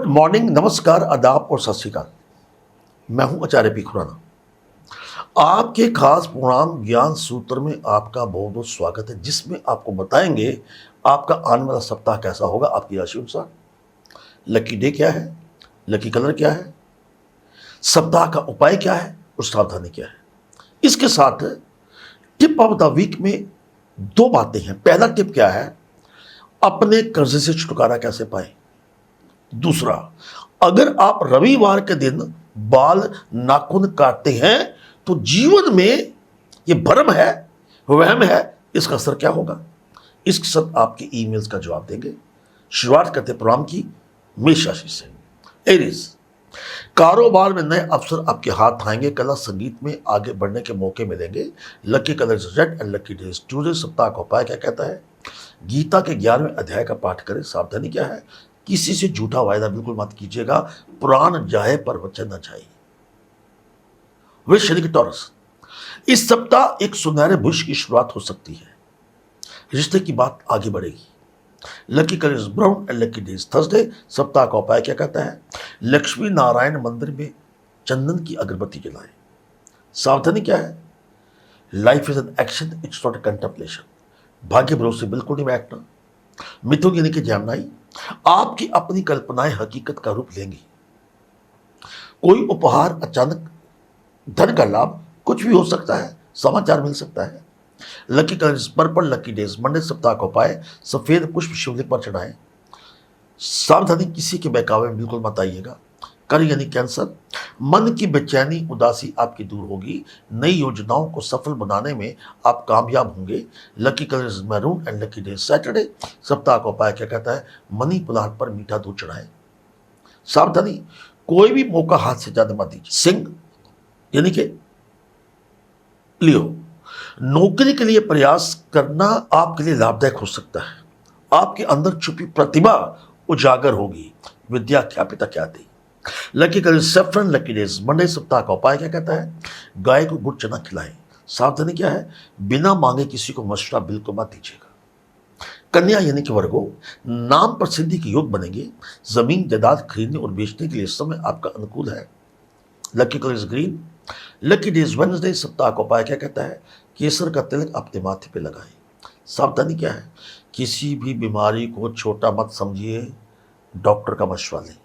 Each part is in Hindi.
गुड मॉर्निंग, नमस्कार, आदाब और सत श्री अकाल। मैं हूं आचार्य पी खुराना। आपके खास प्रोग्राम ज्ञान सूत्र में आपका बहुत बहुत स्वागत है, जिसमें आपको बताएंगे आपका आने वाला सप्ताह कैसा होगा आपकी राशि अनुसार। लकी डे क्या है, लकी कलर क्या है, सप्ताह का उपाय क्या है और सावधानी क्या है। इसके साथ टिप ऑफ द वीक में दो बातें हैं। पहला टिप क्या है, अपने कर्जे से छुटकारा कैसे पाए। दूसरा, अगर आप रविवार के दिन बाल नाखून काटते हैं तो जीवन में ये भ्रम है, वहम है, इसका असर क्या होगा। इसके साथ आपके ईमेल्स का जवाब देंगे। शुरुआत करते प्रोग्राम की मेष राशि से। एरीज, कारोबार में नए अवसर आपके हाथ आएंगे। कला संगीत में आगे बढ़ने के मौके मिलेंगे। Lucky colour red and lucky days Tuesday. सप्ताह का उपाय क्या कहता है, गीता के 11वें अध्याय का पाठ करें। सावधानी क्या है, किसी से झूठा वायदा बिल्कुल मत कीजिएगा, प्राण जाए पर वचन न जाए। वृष यानी कि टॉरस, इस सप्ताह एक सुनहरे भविष्य की शुरुआत हो सकती है। रिश्ते की बात आगे बढ़ेगी। Lucky colour brown and lucky days Thursday. सप्ताह का उपाय क्या कहता है, लक्ष्मी नारायण मंदिर में चंदन की अगरबत्ती जलाएं। सावधानी क्या है, life is an action, it's not a contemplation. भाग्य भरोसे बिल्कुल नहीं बैठना। मिथुन यानी कि जैमनाई, आपकी अपनी कल्पनाएं हकीकत का रूप लेंगी। कोई उपहार, अचानक धन का लाभ, कुछ भी हो सकता है, समाचार मिल सकता है। Lucky colours purple, lucky days Monday. सप्ताह का उपाय सफेद पुष्प शिवलिंग पर चढ़ाएं। सावधानी, किसी के बहकावे में बिल्कुल मत आइएगा। कर यानी कैंसर, मन की बेचैनी उदासी आपकी दूर होगी। नई योजनाओं को सफल बनाने में आप कामयाब होंगे। Lucky colours maroon and lucky days Saturday. सप्ताह का उपाय क्या कहता है, मनी प्लांट पर मीठा दूध चढ़ाएं। सावधानी, कोई भी मौका हाथ से ज्यादा मत दीजिए। सिंह यानी कि लियो, नौकरी के लिए प्रयास करना आपके लिए लाभदायक हो सकता है। आपके अंदर छुपी प्रतिभा उजागर होगी। विद्या क्या पिता क्या दी। Lucky colour saffron, lucky days Monday. सप्ताह का उपाय क्या कहता है, गाय को गुड़ चना खिलाएं। सावधानी क्या है, बिना मांगे किसी को मशवरा बिल्कुल मत दीजिएगा। कन्या यानी कि वर्गो, नाम प्रसिद्धि के योग बनेंगे। जमीन जायदाद खरीदने और बेचने के लिए समय आपका अनुकूल है। Lucky colour is green, lucky days Wednesday. सप्ताह का उपाय क्या कहता है, केसर का तिलक अपने माथे पे लगाएं। सावधानी क्या है, किसी भी बीमारी को छोटा मत समझिए, डॉक्टर का मशवरा लें।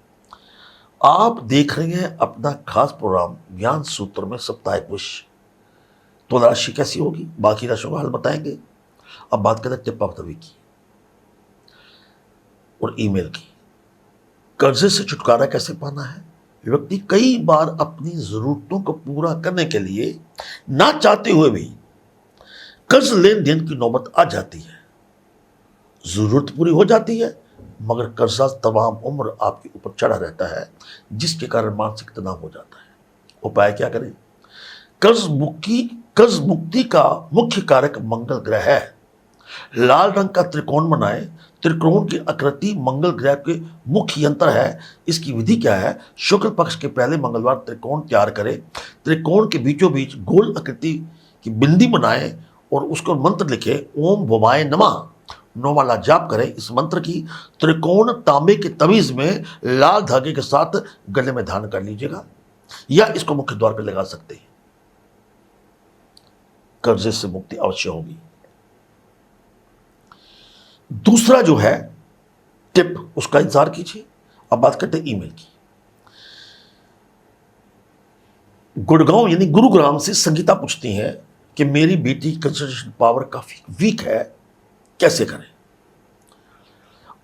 आप देख रहे हैं अपना खास प्रोग्राम ज्ञान सूत्र में साप्ताहिक विषय। तो राशि कैसी होगी, बाकी राशियों का हाल बताएंगे। अब बात करें टिप ऑफ द वीक की और ईमेल की। कर्जे से छुटकारा कैसे पाना है। व्यक्ति कई बार अपनी जरूरतों को पूरा करने के लिए ना चाहते हुए भी कर्ज लेन देन की नौबत आ जाती है। जरूरत पूरी हो जाती है मगर कर्जा तमाम उम्र आपके ऊपर चढ़ा रहता है, जिसके कारण मानसिक तनाव हो जाता है। उपाय क्या करें, कर्ज मुक्ति का मुख्य कारक मंगल ग्रह है। लाल रंग का त्रिकोण बनाएं। त्रिकोण की आकृति मंगल ग्रह के मुख्य यंत्र है। इसकी विधि क्या है, शुक्ल पक्ष के पहले मंगलवार त्रिकोण तैयार करें। त्रिकोण के बीचों बीच गोल आकृति की बिंदी बनाएं और उसको मंत्र लिखे, ओम भुवाय नमः। 9 माला जाप करें। इस मंत्र की त्रिकोण तांबे के तवीज में लाल धागे के साथ गले में धारण कर लीजिएगा या इसको मुख्य द्वार पर लगा सकते हैं। कर्जे से मुक्ति अवश्य होगी। दूसरा जो है टिप, उसका इंतजार कीजिए। अब बात करते हैं ईमेल की। गुड़गांव यानी गुरुग्राम से संगीता पूछती हैं कि मेरी बेटी कंसंट्रेशन पावर काफी वीक है, कैसे करें।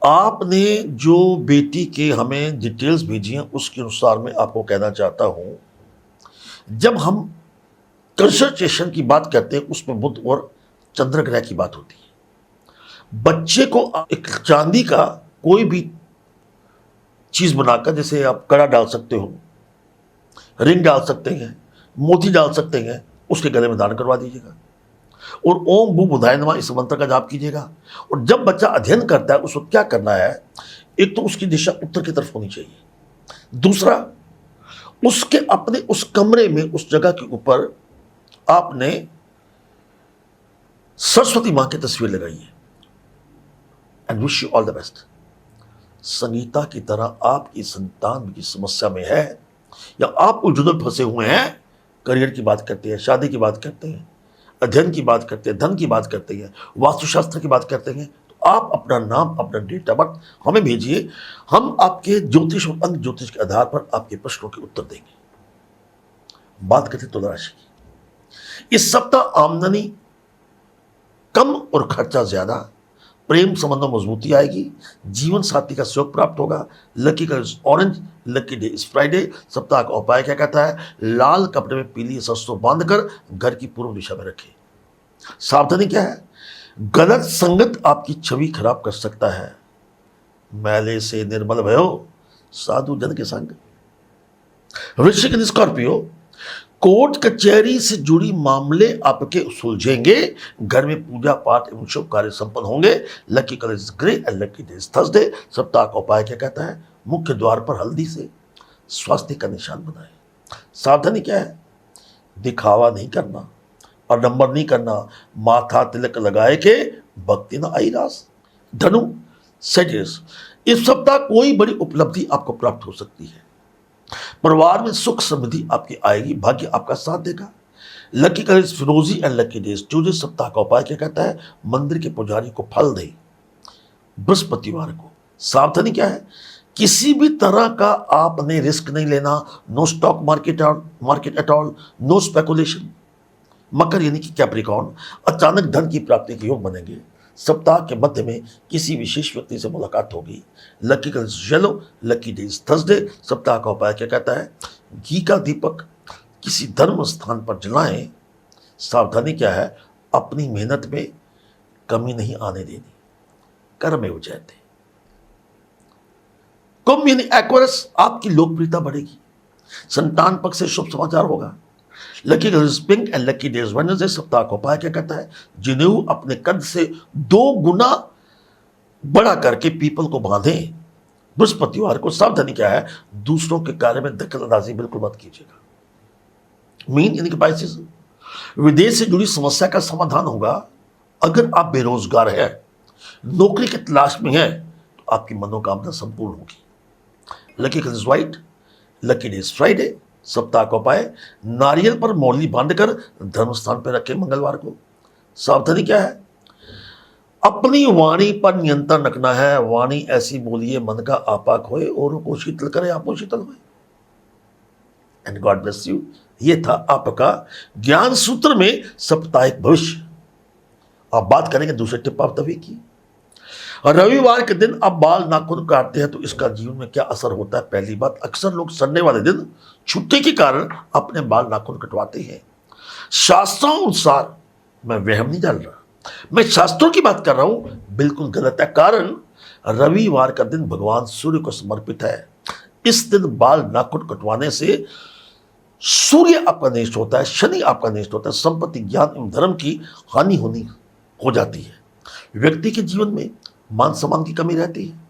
आपने जो बेटी के हमें डिटेल्स भेजी हैं उसके अनुसार मैं आपको कहना चाहता हूं, जब हम कंसंट्रेशन की बात करते हैं उसमें बुध और चंद्र ग्रह की बात होती है। बच्चे को एक चांदी का कोई भी चीज बनाकर, जैसे आप कड़ा डाल सकते हो, रिंग डाल सकते हैं, मोती डाल सकते हैं, उसके गले में धारण करवा दीजिएगा और ओम भू बुधाय नमः इस मंत्र का जाप कीजिएगा। और जब बच्चा अध्ययन करता है उस वक्त क्या करना है, एक तो उसकी दिशा उत्तर की तरफ होनी चाहिए। दूसरा, उसके अपने उस कमरे में उस जगह के ऊपर आपने सरस्वती मां की तस्वीर लगाई है। And wish you all the best. Sangeeta की तरह आपकी संतान की समस्या में है या आप उलझन फंसे हुए हैं, करियर की बात करते हैं, शादी की बात करते हैं, अध्ययन की बात करते हैं, धन की बात करते हैं, वास्तुशास्त्र की बात करते हैं, तो आप अपना नाम, अपना डेट ऑफ बर्थ हमें भेजिए। हम आपके ज्योतिष और अंध ज्योतिष के आधार पर आपके प्रश्नों के उत्तर देंगे। बात करते तुला राशि की। इस सप्ताह आमदनी कम और खर्चा ज्यादा, प्रेम संबंधों में मजबूती आएगी, जीवन साथी का सहयोग प्राप्त होगा। Lucky colour orange, lucky day इस फ्राइडे। सप्ताह का उपाय क्या कहता है? लाल कपड़े में पीली सरसों बांधकर घर की पूर्व दिशा में रखें। सावधानी क्या है? गलत संगत आपकी छवि खराब कर सकता है। मैले से निर्मल भयो साधु जन के संग। वृश्चिक स्कॉर्पियो, कोर्ट कचहरी से जुड़ी मामले आपके सुलझेंगे, घर में पूजा पाठ एवं शुभ कार्य संपन्न होंगे। Lucky colour is grey and lucky day is Thursday. सप्ताह का उपाय क्या कहता है? मुख्य द्वार पर हल्दी से स्वास्थ्य का निशान बनाएं। सावधानी क्या है? दिखावा नहीं करना, आडंबर नहीं करना, माथा तिलक लगाए के भक्ति न आई रास। धनु सेजिटस, इस सप्ताह कोई बड़ी उपलब्धि आपको प्राप्त हो सकती है। परिवार में सुख समृद्धि आपकी आएगी, भाग्य आपका साथ देगा। लकी कलर फिरोजी एंड लकी डेज ट्यूजडे। सप्ताह का उपाय क्या कहता है? मंदिर के पुजारी को फल दे बृहस्पतिवार को। सावधानी क्या है? किसी भी तरह का आपने रिस्क नहीं लेना। No stock market at all, no speculation. मकर यानी कि कैप्रिकॉर्न, अचानक धन की प्राप्ति के योग बनेंगे। सप्ताह के मध्य में किसी विशेष व्यक्ति से मुलाकात होगी। Lucky colour yellow, lucky day is Thursday. सप्ताह का उपाय क्या कहता है? घी का दीपक किसी धर्म स्थान पर जलाएं। सावधानी क्या है? अपनी मेहनत में कमी नहीं आने देनी। कर्मैव जयते। कुंभ यानी एक्वेरियस, आपकी लोकप्रियता बढ़ेगी, संतान पक्ष से शुभ समाचार होगा। Lucky colour pink and lucky days Wednesday. सप्ताह का उपाय क्या कहता है? जनेऊ अपने कद से 2 गुना बड़ा करके पीपल को बांधें बृहस्पतिवार को। सावधानी क्या है? दूसरों के कार्य में दखलंदाजी बिल्कुल मत कीजिएगा। मीन यानी कि पाइसेस, विदेश से जुड़ी समस्या का समाधान होगा। अगर आप बेरोजगार हैं, नौकरी की तलाश में हैं, तो आपकी मनोकामना संपूर्ण होगी। Lucky colour white, lucky day is Friday. सप्ताह का उपाय नारियल पर मौली बांधकर धर्म स्थान पर रखें मंगलवार को। सावधानी क्या है? अपनी वाणी पर नियंत्रण रखना है। वाणी ऐसी बोलिए मन का आपा खोए, और को शीतल करे आपो शीतल हुए। And God bless you. ये था आपका ज्ञान सूत्र में साप्ताहिक भविष्य। आप बात करेंगे दूसरे टिप ऑफ द वीक की। रविवार के दिन आप बाल नाखून काटते हैं तो इसका जीवन में क्या असर होता है? पहली बात, अक्सर लोग संडे वाले दिन छुट्टी के कारण अपने बाल नाखून कटवाते हैं। शास्त्रों अनुसार, मैं वहम नहीं डाल रहा, मैं शास्त्रों की बात कर रहा हूं, बिल्कुल गलत है। कारण रविवार का दिन भगवान सूर्य को समर्पित है। इस दिन बाल नाखून कटवाने से सूर्य आपका नष्ट होता है, शनि आपका नष्ट होता है, संपत्ति, ज्ञान एवं धर्म की हानि होनी हो जाती है। व्यक्ति के जीवन में मान सम्मान की कमी रहती है।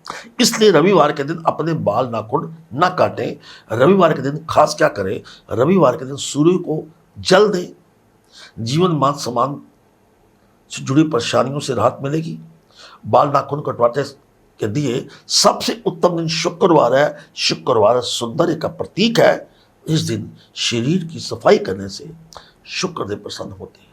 इसलिए रविवार के दिन अपने बाल नाखून ना काटें। रविवार के दिन खास क्या करें? रविवार के दिन सूर्य को जल दें। जीवन मान सम्मान से जुड़ी परेशानियों से राहत मिलेगी। बाल नाखून कटवाते के दिए सबसे उत्तम दिन शुक्रवार है। शुक्रवार सौंदर्य का प्रतीक है। इस दिन शरीर की सफाई करने से शुक्रदेव प्रसन्न होते हैं।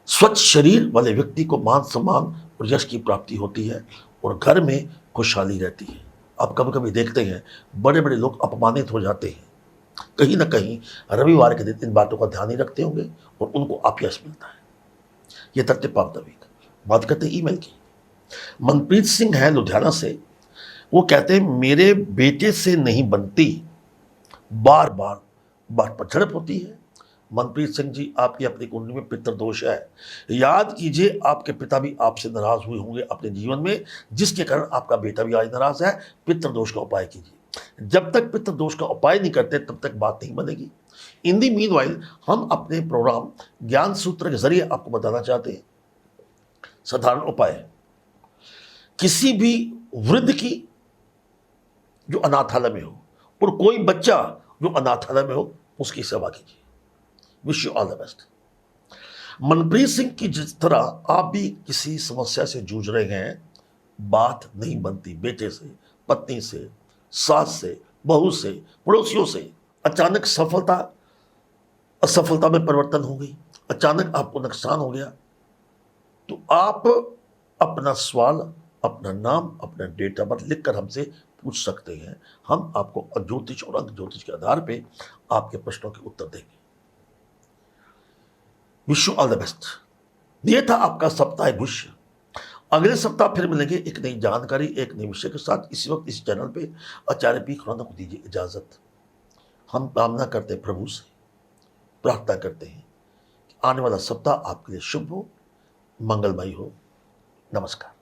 स्वच्छ शरीर वाले व्यक्ति को मान सम्मान और यश की प्राप्ति होती है और घर में खुशहाली रहती है। आप कभी कभी देखते हैं बड़े बड़े लोग अपमानित हो जाते हैं, कहीं ना कहीं रविवार के दिन इन बातों का ध्यान नहीं रखते होंगे और उनको अपयश मिलता है। ये था टिप ऑफ द वीक। बात करते हैं ईमेल की। मनप्रीत सिंह है लुधियाना से। वो कहते हैं मेरे बेटे से नहीं बनती, बार बार बात पर झड़प होती है। मनप्रीत सिंह जी, आपकी अपनी कुंडली में पितृ दोष है। याद कीजिए आपके पिता भी आपसे नाराज हुए होंगे अपने जीवन में, जिसके कारण आपका बेटा भी आज नाराज है। पितृ दोष का उपाय कीजिए। जब तक पितृ दोष का उपाय नहीं करते तब तक बात नहीं बनेगी। इन दी मीनवाइल हम अपने प्रोग्राम ज्ञान सूत्र के जरिए आपको बताना चाहते हैं साधारण उपाय। किसी भी वृद्ध की जो अनाथालय में हो और कोई बच्चा जो अनाथालय में हो, उसकी सेवा कीजिए। Wish you all the best. Manpreet Singh की जिस तरह आप भी किसी समस्या से जूझ रहे हैं, बात नहीं बनती बेटे से, पत्नी से, सास से, बहू से, पड़ोसियों से। अचानक सफलता असफलता में परिवर्तन हो गई, अचानक आपको नुकसान हो गया, तो आप अपना सवाल, अपना नाम, अपना डेट ऑफ बर्थ लिखकर हमसे पूछ सकते हैं। हम आपको ज्योतिष और अंक ज्योतिष के आधार पे आपके प्रश्नों के उत्तर देंगे। Wish you all the best. ये था आपका सप्ताह गुष्य। अगले सप्ताह फिर मिलेंगे एक नई जानकारी, एक नए विषय के साथ। इसी वक्त इस चैनल पे आचार्य पी खुराना को दीजिए इजाजत। हम कामना करते हैं, प्रभु से प्रार्थना करते हैं कि आने वाला सप्ताह आपके लिए शुभ हो, मंगलमय हो। नमस्कार।